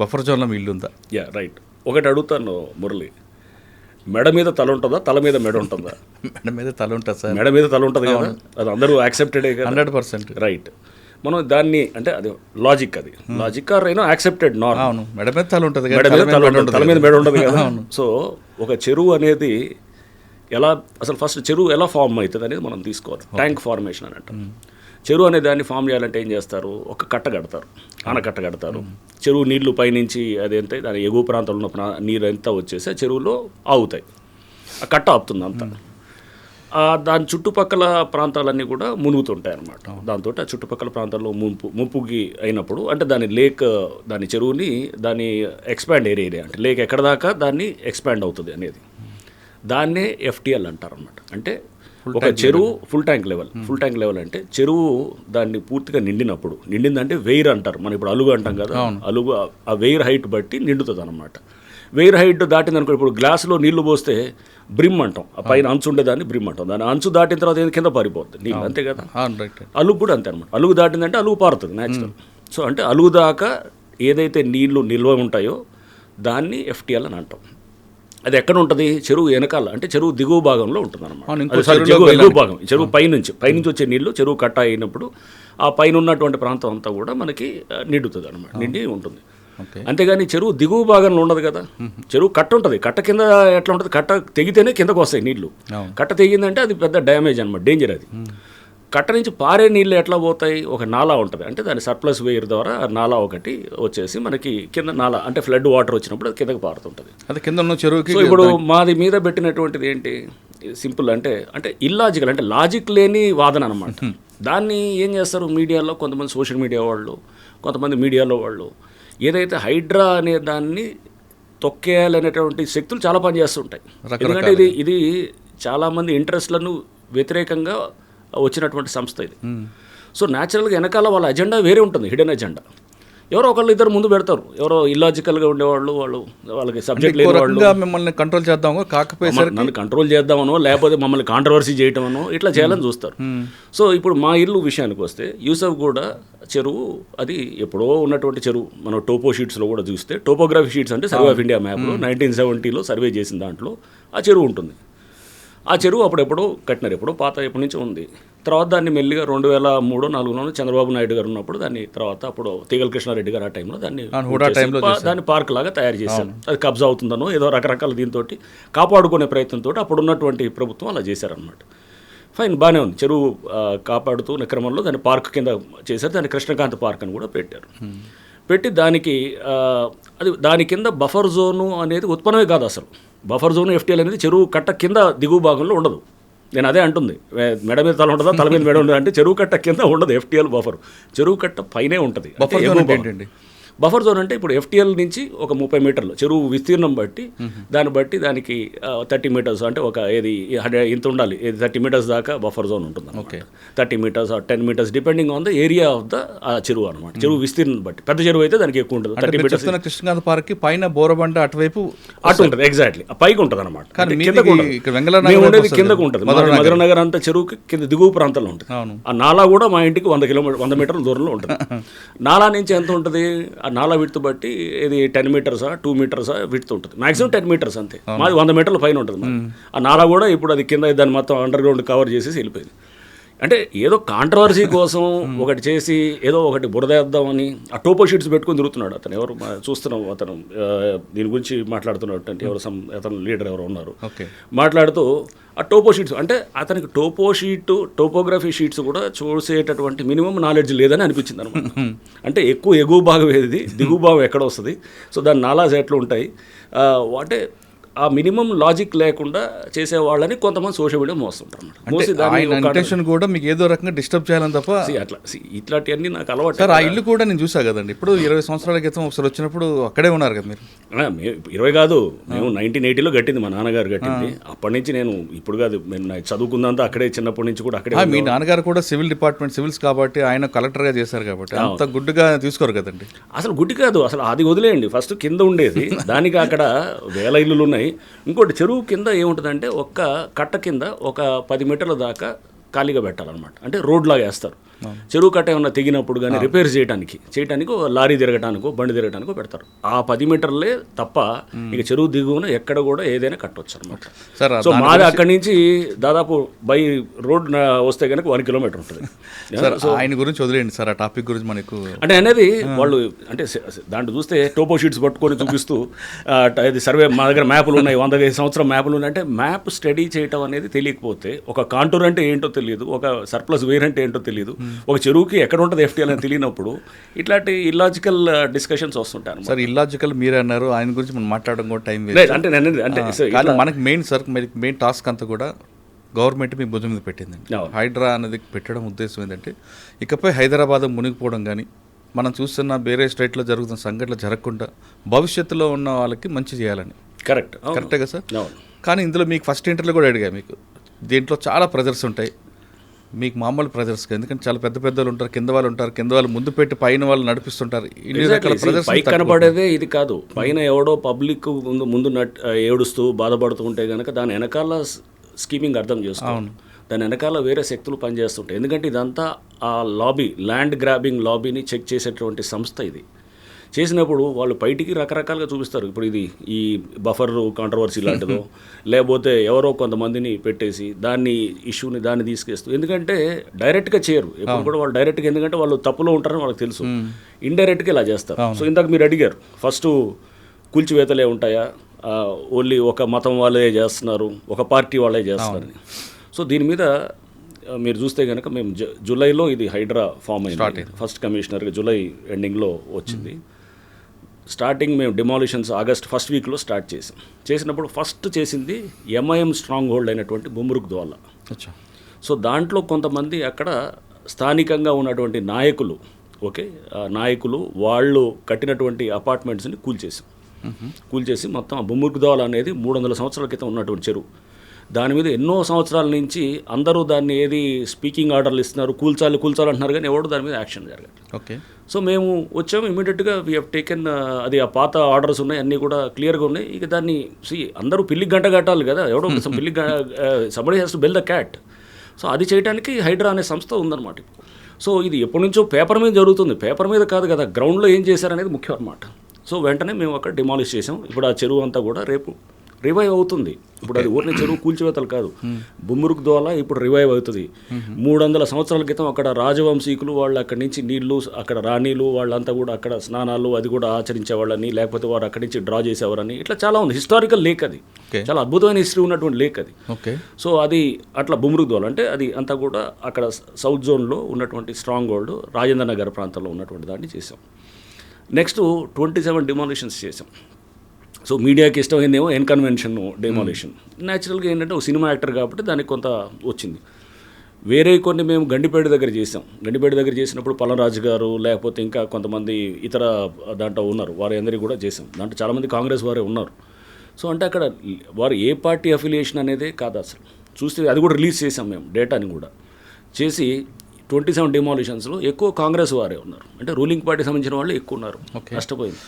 Buffer జోన్లో మీ ఇల్లు ఉందా? Yeah right. ఒకటి అడుగుతాను మురళి, మెడ మీద తల ఉంటుందా, తల మీద మెడ ఉంటుందా? మెడ మీద తల ఉంటుంది సార్. మెడ మీద తల ఉంటుంది కదా, అది అందరూ యాక్సెప్టెడే కదా. 100% రైట్. మనం దాన్ని అంటే అది లాజిక్, అది లాజిక్ ఆర్ అయినా యాక్సెప్టెడ్ నార్మ్. అవును, మెడ మీద తల ఉంటుంది, మెడ మీద తల ఉంటుంది, తల మీద మెడ ఉంటుంది కదా. సో ఒక చెరువు అనేది ఎలా, అసలు ఫస్ట్ చెరువు ఎలా ఫామ్ అవుతుంది అనేది మనం తీసుకోవాలి. ట్యాంక్ ఫార్మేషన్ అని అంటాం. చెరువు అనే దాన్ని ఫామ్ చేయాలంటే ఏం చేస్తారు, ఒక కట్ట కడతారు, ఆనకట్ట కడతారు. చెరువు నీళ్లు పైనుంచి అదేంటే దాని ఎగువ ప్రాంతంలో ఉన్న నీరు అంతా వచ్చేసి చెరువులో ఆగుతాయి, ఆ కట్ట ఆపుతుంది అంతా. దాని చుట్టుపక్కల ప్రాంతాలన్నీ కూడా మునుగుతుంటాయి అన్నమాట. దాంతో ఆ చుట్టుపక్కల ప్రాంతాల్లో ముంపుకి అయినప్పుడు అంటే దాని లేక్, దాని చెరువుని దాని ఎక్స్పాండ్ ఏరియా అంటే లేక్ ఎక్కడ దాకా దాన్ని ఎక్స్పాండ్ అవుతుంది అనేది, దాన్నే ఎఫ్టిఎల్ అంటారు అన్నమాట. అంటే ఒక చెరువు full tank level. Full tank level అంటే చెరువు దాన్ని పూర్తిగా నిండినప్పుడు, నిండిందంటే వెయిర్ అంటారు, మనం ఇప్పుడు అలుగు అంటాం కదా, అలుగు ఆ వెయిర్ హైట్ బట్టి నిండుతుంది అనమాట. వెయిర్ హైట్ దాటింది అనుకో, ఇప్పుడు గ్లాసులో నీళ్లు పోస్తే బ్రిమ్ అంటాం, ఆ పైన అంచు ఉండేదాన్ని బ్రిమ్ అంటాం. దాని అంచు దాటిన తర్వాత ఏది కింద పారిపోతుంది నీళ్ళు, అంతే కదా. అలుగు కూడా అంతే అనమాట. అలుగు దాటిందంటే అలుగు పారుతుంది న్యాచురల్. సో అంటే అలుగు దాకా ఏదైతే నీళ్లు నిల్వ ఉంటాయో దాన్ని ఎఫ్టిఎల్ అని అంటాం. అది ఎక్కడ ఉంటుంది, చెరువు వెనకాల అంటే చెరువు దిగువ భాగంలో ఉంటుంది అనమాట. ఎగువ భాగం, చెరువు పైనుంచి వచ్చే నీళ్లు చెరువు కట్ట అయినప్పుడు ఆ పైన ఉన్నటువంటి ప్రాంతం అంతా కూడా మనకి నిండుతుంది అనమాట, నిండి ఉంటుంది. అంతేగాని చెరువు దిగువ భాగంలో ఉండదు కదా. చెరువు కట్ట ఉంటుంది, కట్ట కింద ఎట్లా ఉంటుంది, కట్ట తెగితేనే కిందకు వస్తాయి నీళ్లు. కట్ట తెగిందంటే అది పెద్ద డ్యామేజ్ అనమాట, డేంజర్ అది. కట్ట నుంచి పారే నీళ్ళు ఎట్లా పోతాయి, ఒక నాలా ఉంటుంది, అంటే దాని సర్ప్లస్ వేయర్ ద్వారా నాలా ఒకటి వచ్చేసి మనకి కింద నాలా అంటే ఫ్లడ్ వాటర్ వచ్చినప్పుడు అది కిందకి పారుతుంటుంది, అది కింద ఉన్న చెరువుకి. సో ఇప్పుడు మాది మీద పెట్టినటువంటిది ఏంటి, సింపుల్ అంటే ఇల్లాజికల్, అంటే లాజిక్ లేని వాదన అనమాట. దాన్ని ఏం చేస్తారు మీడియాలో, కొంతమంది సోషల్ మీడియా వాళ్ళు, కొంతమంది మీడియాలో వాళ్ళు ఏదైతే హైడ్రా అనే దాన్ని తొక్కేయాలనేటువంటి శక్తులు చాలా పనిచేస్తుంటాయి. ఎందుకంటే ఇది చాలామంది ఇంట్రెస్ట్లను వ్యతిరేకంగా వచ్చినటువంటి సంస్థ ఇది. సో న్యాచురల్గా వెనకాల వాళ్ళ అజెండా వేరే ఉంటుంది, హిడెన్ అజెండా. ఎవరో ఒకళ్ళు ఇద్దరు ముందు పెడతారు, ఎవరో ఇల్లాజికల్గా ఉండేవాళ్ళు, వాళ్ళకి సబ్జెక్ట్ లేని వాళ్ళు మిమ్మల్ని కంట్రోల్ చేద్దామో, కాకపోతే నన్ను కంట్రోల్ చేద్దామనో లేకపోతే మమ్మల్ని కాంట్రవర్సీ చేయటమనో ఇట్లా చేయాలని చూస్తారు. సో ఇప్పుడు మా ఇల్లు విషయానికి వస్తే యూసఫ్ కూడా చెరువు అది ఎప్పుడో ఉన్నటువంటి చెరువు. మనం టోపో షీట్స్లో కూడా చూస్తే, టోపోగ్రఫీ షీట్స్ అంటే సర్వే ఆఫ్ ఇండియా మ్యాప్లో 1970లో సర్వే చేసిన దాంట్లో ఆ చెరువు ఉంటుంది. ఆ చెరువు అప్పుడెప్పుడో కట్టినారు, ఎప్పుడో పాత ఎప్పటి నుంచి ఉంది. తర్వాత దాన్ని మెల్లిగా 2003-2004 చంద్రబాబు నాయుడు గారు ఉన్నప్పుడు దాన్ని, తర్వాత అప్పుడు తీగల కృష్ణారెడ్డి గారు ఆ టైంలో దాన్ని పార్క్ లాగా తయారు చేశారు. అది కబ్జా అవుతుందనో ఏదో రకరకాల దీంతో కాపాడుకునే ప్రయత్నంతో అప్పుడు ఉన్నటువంటి ప్రభుత్వం అలా చేశారనమాట. ఫైన్, బాగానే ఉంది. చెరువు కాపాడుతూ క్రమంలో దాన్ని పార్క్ కింద చేశారు. దాన్ని కృష్ణకాంత్ పార్క్ అని కూడా పెట్టారు. పెట్టి దాని కింద బఫర్ జోను అనేది ఉత్పన్నమే కాదు అసలు. బఫర్ జోన్ ఎఫ్టీఎల్ అనేది చెరువు కట్ట కింద దిగువ భాగంలో ఉండదు. నేను అదే అంటుంది, మెడ మీద తల ఉంటుందా, తల మీద మెడ ఉండదు అంటే చెరువు కట్ట కింద ఉండదు ఎఫ్టీఎల్ బఫర్, చెరువు కట్ట పైనే ఉంటుంది. బఫర్ జోన్ అంటే ఇప్పుడు ఎఫ్టీఎల్ నుంచి ఒక 30 మీటర్లు చెరువు విస్తీర్ణం బట్టి దానికి 30 మీటర్స్ అంటే ఒక ఇంత ఉండాలి, 30 మీటర్స్ దాకా బఫర్ జోన్ ఉంటుంది. Okay, 30 metres 10 metres depending on the area of the చెరువు అనమాట. చెరువు విస్తీర్ణం బట్టి, పెద్ద చెరువు అయితే దానికి ఎక్కువ ఉంటుంది. 30 మీటర్స్. కృష్ణకాంత్ పార్క్ పైన బోరబండ అటువైపు అటు ఉంటుంది, ఎగ్జాక్ట్లీ పైకి ఉంటుంది అనమాట. ఉండేది కిందకు ఉంటుంది. మధురనగర్ అంతా చెరువుకి కింద దిగువ ప్రాంతంలో ఉంటుంది. ఆ నాలా కూడా మా ఇంటికి 100 మీటర్ల దూరంలో ఉంటుంది. నాలా నుంచి ఎంత ఉంటుంది, ఆ నాలా విడ్త్ బట్టి ఇది 10 మీటర్సా 2 మీటర్సా విడ్త్ ఉంటుంది. మాక్సిమం 10 మీటర్స్ అంతే. మాది 100 మీటర్ల పైన ఉంటుంది. ఆ నాలా కూడా ఇప్పుడు అది కింద దాన్ని మొత్తం అండర్ గ్రౌండ్ కవర్ చేసేసి వెళ్ళిపోయింది. అంటే ఏదో కాంట్రవర్సీ కోసం ఒకటి చేసి ఏదో ఒకటి బురదేద్దామని ఆ టోపో షీట్స్ పెట్టుకుని తిరుగుతున్నాడు అతను. ఎవరు చూస్తున్నాం, అతను దీని గురించి మాట్లాడుతున్నాడు అంటే ఎవరు అతను లీడర్ ఎవరు ఉన్నారు మాట్లాడుతూ ఆ టోపో షీట్స్ అంటే అతనికి టోపోగ్రఫీ షీట్స్ కూడా చూసేటటువంటి మినిమం నాలెడ్జ్ లేదని అనిపించింది అనమాట. అంటే ఎక్కువ ఎగువ భాగం ఏది, దిగువ భాగం ఎక్కడ వస్తుంది, సో దాని నాలాజ్ ఎట్లా ఉంటాయి, అంటే ఆ మినిమం లాజిక్ లేకుండా చేసే వాళ్ళని కొంతమంది సోషల్ మీడియా మోస్తుంటారు అన్నమాట. కూడా మీకు ఏదో రకంగా డిస్టర్బ్ చేయాలని తప్ప అట్లా ఇట్లాంటివన్నీ నాకు అలవాటు. సార్, ఆ ఇల్లు కూడా నేను చూసా కదండి, ఇప్పుడు 20 సంవత్సరాల క్రితం ఒకసారి వచ్చినప్పుడు అక్కడే ఉన్నారు కదా మీరు. 20 కాదు, మేము 1980లో కట్టింది, మా నాన్నగారు కట్టింది. అప్పటి నుంచి నేను ఇప్పుడు కాదు, నేను చదువుకుందంతా అక్కడే, చిన్నప్పటి నుంచి కూడా అక్కడే. మీ నాన్నగారు కూడా సివిల్స్ కాబట్టి ఆయన కలెక్టర్గా చేశారు కాబట్టి అంత గుడ్డుగా తీసుకోరు కదండి. అసలు గుడ్డి కాదు, అసలు అది వదిలేయండి. ఫస్ట్ కింద ఉండేది దానికి అక్కడ వేల ఇల్లులు ఉన్నాయి. ఇంకోటి చెరువు కింద ఏముంటుందంటే ఒక్క కట్ట కింద ఒక 10 మీటర్ల దాకా ఖాళీగా పెట్టాలన్నమాట. అంటే రోడ్ లాగా వేస్తారు. చెరువు కట్ట ఏమన్నా తెగినప్పుడు కానీ రిపేర్ చేయడానికి ఒక లారీ తిరగటానికో బండి తిరగటానికో పెడతారు. ఆ 10 మీటర్లే తప్ప ఇక చెరువు దిగువన ఎక్కడ కూడా ఏదైనా కట్టవచ్చు అనమాట. సో మాది అక్కడి నుంచి దాదాపు బై రోడ్ వస్తే కనుక 1 కిలోమీటర్ ఉంటుంది. సో ఆయన గురించి వదిలేండి సార్, ఆ టాపిక్ గురించి మనకు అంటే అనేది వాళ్ళు అంటే దాంట్లో చూస్తే టోపో షీట్స్ పట్టుకొని చూపిస్తూ ఇది సర్వే మా దగ్గర మ్యాపులు ఉన్నాయి, 100 సంవత్సరం మ్యాపులు ఉన్నాయి అంటే మ్యాప్ స్టడీ చేయటం అనేది తెలియకపోతే, ఒక కాంటూర్ అంటే ఏంటో తెలియదు, ఒక సర్ప్లస్ వేర్ అంటే ఏంటో తెలియదు, ఒక చెరువుకి ఎక్కడ ఉంటుంది FTL అని తెలియనప్పుడు ఇట్లాంటి ఇల్లాజికల్ డిస్కషన్స్ వస్తుంటాయి సార్. ఇల్లాజికల్ మీరే అన్నారు, ఆయన గురించి మనం మాట్లాడడం కూడా టైం అంటే కానీ మనకి మెయిన్ సార్, మెయిన్ టాస్క్ అంతా కూడా గవర్నమెంట్ మీ భుజం మీద పెట్టిందండి. హైడ్రా అనేది పెట్టడం ఉద్దేశం ఏంటంటే ఇకపై హైదరాబాద్ మునిగిపోవడం కానీ మనం చూస్తున్న వేరే స్టేట్లో జరుగుతున్న సంఘటనలు జరగకుండా భవిష్యత్తులో ఉన్న వాళ్ళకి మంచి చేయాలని. కరెక్టే కదా సార్. కానీ ఇందులో మీకు ఫస్ట్ ఇంటర్లో కూడా అడిగా, మీకు దీంట్లో చాలా ప్రెజర్స్ ఉంటాయి, మీకు మామూలు ప్రెజర్స్, ఎందుకంటే చాలా పెద్ద పెద్దలు ఉంటారు, కింద వాళ్ళు ముందు పెట్టి పైన వాళ్ళు నడిపిస్తుంటారు. పై కనబడేదే ఇది కాదు, పైన ఎవడో పబ్లిక్ ముందు ఏడుస్తూ బాధపడుతూ ఉంటే కనుక దాని వెనకాల స్కీమింగ్ అర్థం చేసుకోవాలి. దాని వెనకాల వేరే శక్తులు పనిచేస్తుంటాయి. ఎందుకంటే ఇదంతా ఆ లాబీ, ల్యాండ్ గ్రాబింగ్ లాబీని చెక్ చేసేటువంటి సంస్థ ఇది. చేసినప్పుడు వాళ్ళు బయటికి రకరకాలుగా చూపిస్తారు. ఇప్పుడు ఇది ఈ బఫర్ కాంట్రవర్సీ లాంటిదో లేకపోతే ఎవరో కొంతమందిని పెట్టేసి ఇష్యూని తీసుకేస్తూ, ఎందుకంటే డైరెక్ట్గా చేయరు ఎప్పుడు కూడా వాళ్ళు డైరెక్ట్గా, ఎందుకంటే వాళ్ళు తప్పులో ఉంటారని వాళ్ళకి తెలుసు, ఇండైరెక్ట్గా ఇలా చేస్తారు. సో ఇందాక మీరు అడిగారు ఫస్ట్ కూల్చివేతలే ఉంటాయా, ఓన్లీ ఒక మతం వాళ్ళే చేస్తున్నారు, ఒక పార్టీ వాళ్ళే చేస్తున్నారని. సో దీని మీద మీరు చూస్తే కనుక మేము జూలైలో ఇది హైడ్రా ఫామ్ అయింది. ఫస్ట్ కమిషనర్గా జూలై ఎండింగ్లో వచ్చింది. స్టార్టింగ్ మేము డిమాలిషన్స్ ఆగస్ట్ ఫస్ట్ వీక్లో స్టార్ట్ చేసినప్పుడు ఫస్ట్ చేసింది MIM స్ట్రాంగ్ హోల్డ్ అయినటువంటి బుమ్రుక్ ద్వాలా. సో దాంట్లో కొంతమంది అక్కడ స్థానికంగా ఉన్నటువంటి నాయకులు, నాయకులు వాళ్ళు కట్టినటువంటి అపార్ట్మెంట్స్ని కూల్చేసి మొత్తం బుమ్రుక్ ద్వాలా అనేది 300 సంవత్సరాల క్రితం ఉన్నటువంటి చెరువు. దాని మీద ఎన్నో సంవత్సరాల నుంచి అందరూ దాన్ని స్పీకింగ్ ఆర్డర్లు ఇస్తున్నారు, కూల్చాలి అంటున్నారు, కానీ ఎవరు దాని మీద యాక్షన్ జరగదు. సో మేము వచ్చాము ఇమీడియట్గా వీ హ్యావ్ టేకెన్ అది, ఆ పాత ఆర్డర్స్ ఉన్నాయి, అన్నీ కూడా క్లియర్గా ఉన్నాయి. ఇక దాన్ని అందరూ పిల్లికి గంట కట్టాలి కదా, ఎవడో పిల్లికి somebody has to build the cat. So అది చేయడానికి హైడ్రా అనే సంస్థ ఉందన్నమాట. సో ఇది ఎప్పటి నుంచో పేపర్ మీద జరుగుతుంది, పేపర్ మీద కాదు కదా, గ్రౌండ్లో ఏం చేశారనేది ముఖ్యం అన్నమాట. సో వెంటనే మేము అక్కడ డిమాలిష్ చేసాం. ఇప్పుడు ఆ చెరువు అంతా కూడా రేపు రివైవ్ అవుతుంది. ఇప్పుడు అది ఊరిని చెరువు కూల్చివేతలు కాదు, బుమ్రుక్ ద్వాలా ఇప్పుడు రివైవ్ అవుతుంది. 300 సంవత్సరాల క్రితం అక్కడ రాజవంశీకులు వాళ్ళు అక్కడి నుంచి నీళ్లు, అక్కడ రాణీలు వాళ్ళంతా కూడా అక్కడ స్నానాలు అది కూడా ఆచరించేవాళ్ళని, లేకపోతే వారు అక్కడి నుంచి డ్రా చేసేవారని, ఇట్లా చాలా ఉంది. హిస్టారికల్ లేక్ అది, చాలా అద్భుతమైన హిస్టరీ ఉన్నటువంటి లేక్ అది. సో అది అట్లా బుమ్రుక్ ద్వాలా అంటే అది అంతా కూడా అక్కడ సౌత్ జోన్లో ఉన్నటువంటి స్ట్రాంగ్ హోల్డ్ రాజేంద్ర నగర్ ప్రాంతంలో ఉన్నటువంటి దాన్ని చేసాం. నెక్స్ట్ 27 డిమాలిషన్స్ చేసాం. సో మీడియాకి ఇష్టమైందేమో ఎన్కన్వెన్షన్ డెమాలిషన్. న్యాచురల్గా ఏంటంటే ఒక సినిమా యాక్టర్ కాబట్టి దానికి కొంత వచ్చింది. వేరే కొన్ని మేము గండిపేట దగ్గర చేసినప్పుడు పల్లరాజు గారు లేకపోతే ఇంకా కొంతమంది ఇతర దాంట్లో ఉన్నారు, వారి అందరికీ కూడా చేసాం. దాంట్లో చాలామంది కాంగ్రెస్ వారే ఉన్నారు. సో అంటే అక్కడ వారు ఏ పార్టీ అఫిలియేషన్ అనేదే కాదు అసలు. చూస్తే అది కూడా రిలీజ్ చేసాం మేము, డేటాని కూడా చేసి 27 డిమాలిషన్స్లో ఎక్కువ కాంగ్రెస్ వారే ఉన్నారు, అంటే రూలింగ్ పార్టీ సంబంధించిన వాళ్ళు ఎక్కువ ఉన్నారు. నష్టపోయింది.